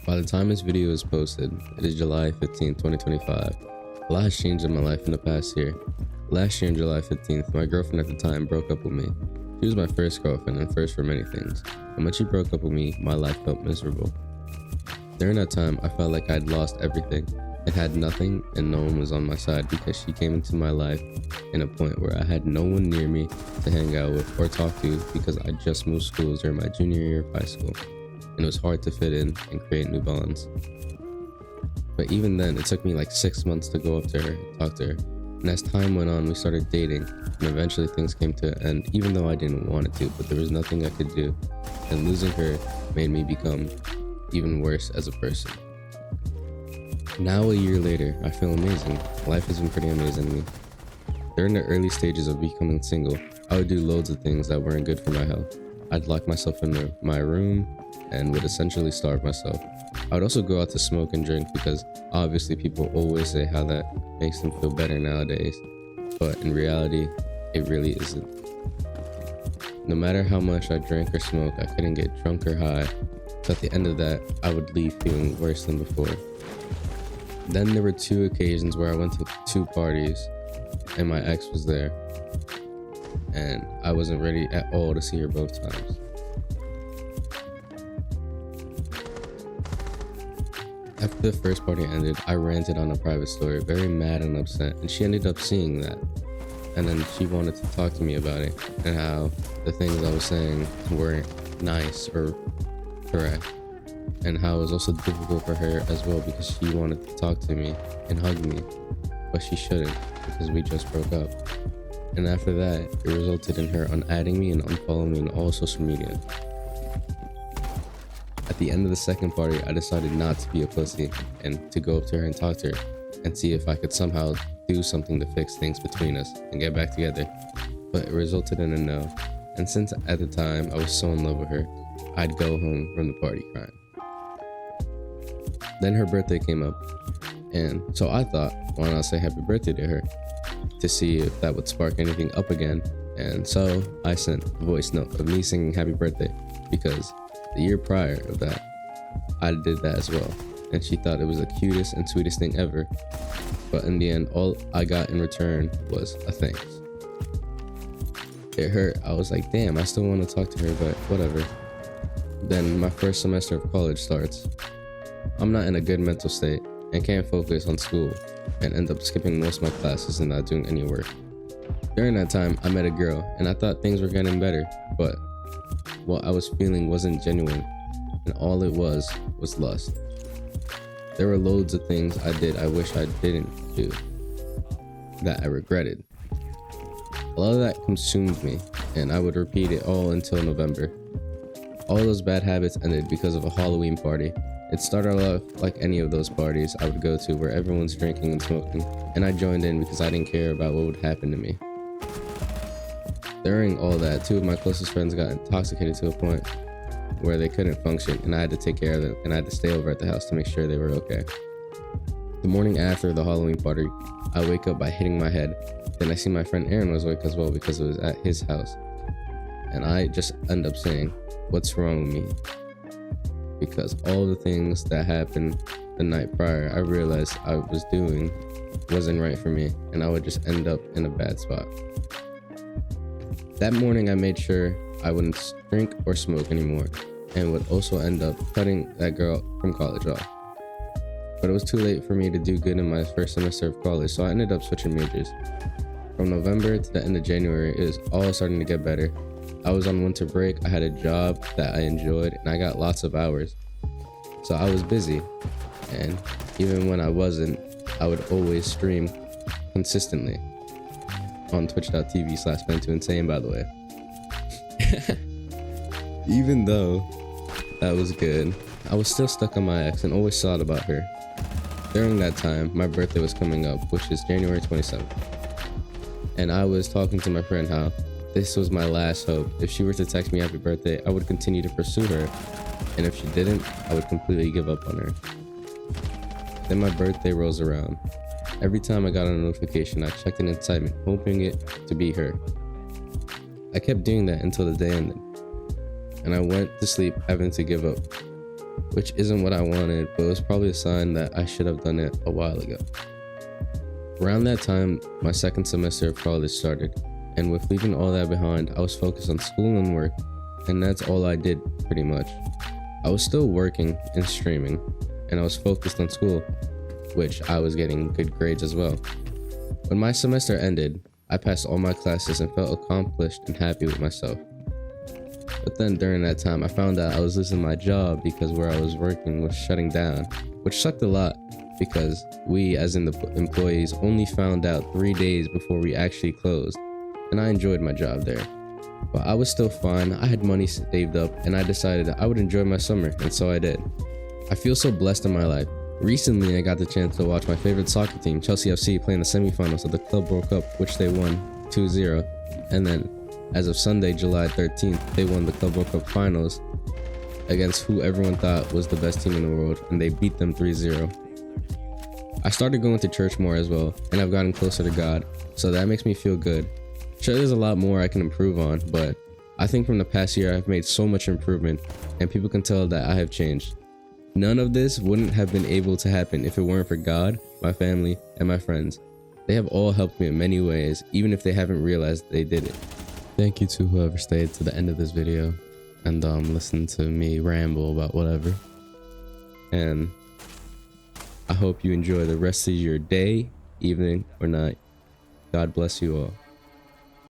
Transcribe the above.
By the time this video is posted, it is July 15th, 2025. A lot has changed in my life in the past year. Last year on July 15th, my girlfriend at the time broke up with me. She was my first girlfriend and first for many things, and when she broke up with me, my life felt miserable. During that time, I felt like I'd lost everything and had nothing, and no one was on my side because she came into my life in a point where I had no one near me to hang out with or talk to because I just moved schools during my junior year of high school, and it was hard to fit in and create new bonds. But even then, it took me like 6 months to go up to her and talk to her, and as time went on, we started dating, and eventually things came to an end, even though I didn't want it to, but there was nothing I could do, and losing her made me become even worse as a person. Now a year later, I feel amazing. Life has been pretty amazing to me. During the early stages of becoming single, I would do loads of things that weren't good for my health. I'd lock myself in my room and would essentially starve myself. I would also go out to smoke and drink because obviously people always say how that makes them feel better nowadays, but in reality, it really isn't. No matter how much I drank or smoked, I couldn't get drunk or high, so at the end of that, I would leave feeling worse than before. Then there were 2 occasions where I went to 2 parties and my ex was there, and I wasn't ready at all to see her both times. After the first party ended, I ranted on a private story, very mad and upset, and she ended up seeing that. And then she wanted to talk to me about it and how the things I was saying weren't nice or correct, and how it was also difficult for her as well because she wanted to talk to me and hug me, but she shouldn't because we just broke up. And after that, it resulted in her unadding me and unfollowing me on all social media. At the end of the second party, I decided not to be a pussy and to go up to her and talk to her and see if I could somehow do something to fix things between us and get back together, but it resulted in a no. And since at the time I was so in love with her, I'd go home from the party crying. Then her birthday came up, and so I thought, why not say happy birthday to her to see if that would spark anything up again. And so I sent a voice note of me singing happy birthday because the year prior of that, I did that as well, and she thought it was the cutest and sweetest thing ever. But in the end, all I got in return was a thanks. It hurt. I was like, damn, I still want to talk to her, but whatever. Then my first semester of college starts. I'm not in a good mental state and can't focus on school and end up skipping most of my classes and not doing any work. During that time, I met a girl and I thought things were getting better, but what I was feeling wasn't genuine, and all it was lust. There were loads of things I did I wish I didn't do that I regretted. A lot of that consumed me, and I would repeat it all until November. All those bad habits ended because of a Halloween party. It started off like any of those parties I would go to where everyone's drinking and smoking, and I joined in because I didn't care about what would happen to me. During all that, 2 of my closest friends got intoxicated to a point where they couldn't function, and I had to take care of them, and I had to stay over at the house to make sure they were okay. The morning after the Halloween party, I wake up by hitting my head. Then I see my friend Aaron was awake as well because it was at his house, and I just end up saying, "What's wrong with me?" Because all the things that happened the night prior, I realized I was doing wasn't right for me, and I would just end up in a bad spot. That morning, I made sure I wouldn't drink or smoke anymore, and would also end up cutting that girl from college off. But it was too late for me to do good in my first semester of college, so I ended up switching majors. From November to the end of January, it was all starting to get better. I was on winter break, I had a job that I enjoyed, and I got lots of hours. So I was busy, and even when I wasn't, I would always stream consistently on twitch.tv/Ben2Insane, by the way. Even though that was good, I was still stuck on my ex and always thought about her. During that time, my birthday was coming up, which is January 27th. And I was talking to my friend how this was my last hope. If she were to text me happy birthday, I would continue to pursue her. And if she didn't, I would completely give up on her. Then my birthday rolls around. Every time I got a notification, I checked in excitement, hoping it to be her. I kept doing that until the day ended, and I went to sleep having to give up. which isn't what I wanted, but it was probably a sign that I should have done it a while ago. Around that time, my second semester of college started, and with leaving all that behind, I was focused on school and work, and that's all I did pretty much. I was still working and streaming, and I was focused on school, which I was getting good grades as well. When my semester ended, I passed all my classes and felt accomplished and happy with myself. But then during that time, I found out I was losing my job because where I was working was shutting down, which sucked a lot because we, as in the employees, only found out 3 days before we actually closed, and I enjoyed my job there. But I was still fine, I had money saved up, and I decided I would enjoy my summer, and so I did. I feel so blessed in my life. Recently, I got the chance to watch my favorite soccer team, Chelsea FC, play in the semifinals of the Club World Cup, which they won 2-0, and then as of Sunday, July 13th, they won the Club World Cup finals against who everyone thought was the best team in the world, and they beat them 3-0. I started going to church more as well, and I've gotten closer to God, so that makes me feel good. Sure, there's a lot more I can improve on, but I think from the past year I've made so much improvement, and people can tell that I have changed. None of this wouldn't have been able to happen if it weren't for God, my family, and my friends. They have all helped me in many ways, even if they haven't realized they did it. Thank you to whoever stayed to the end of this video and listened to me ramble about whatever. And I hope you enjoy the rest of your day, evening, or night. God bless you all.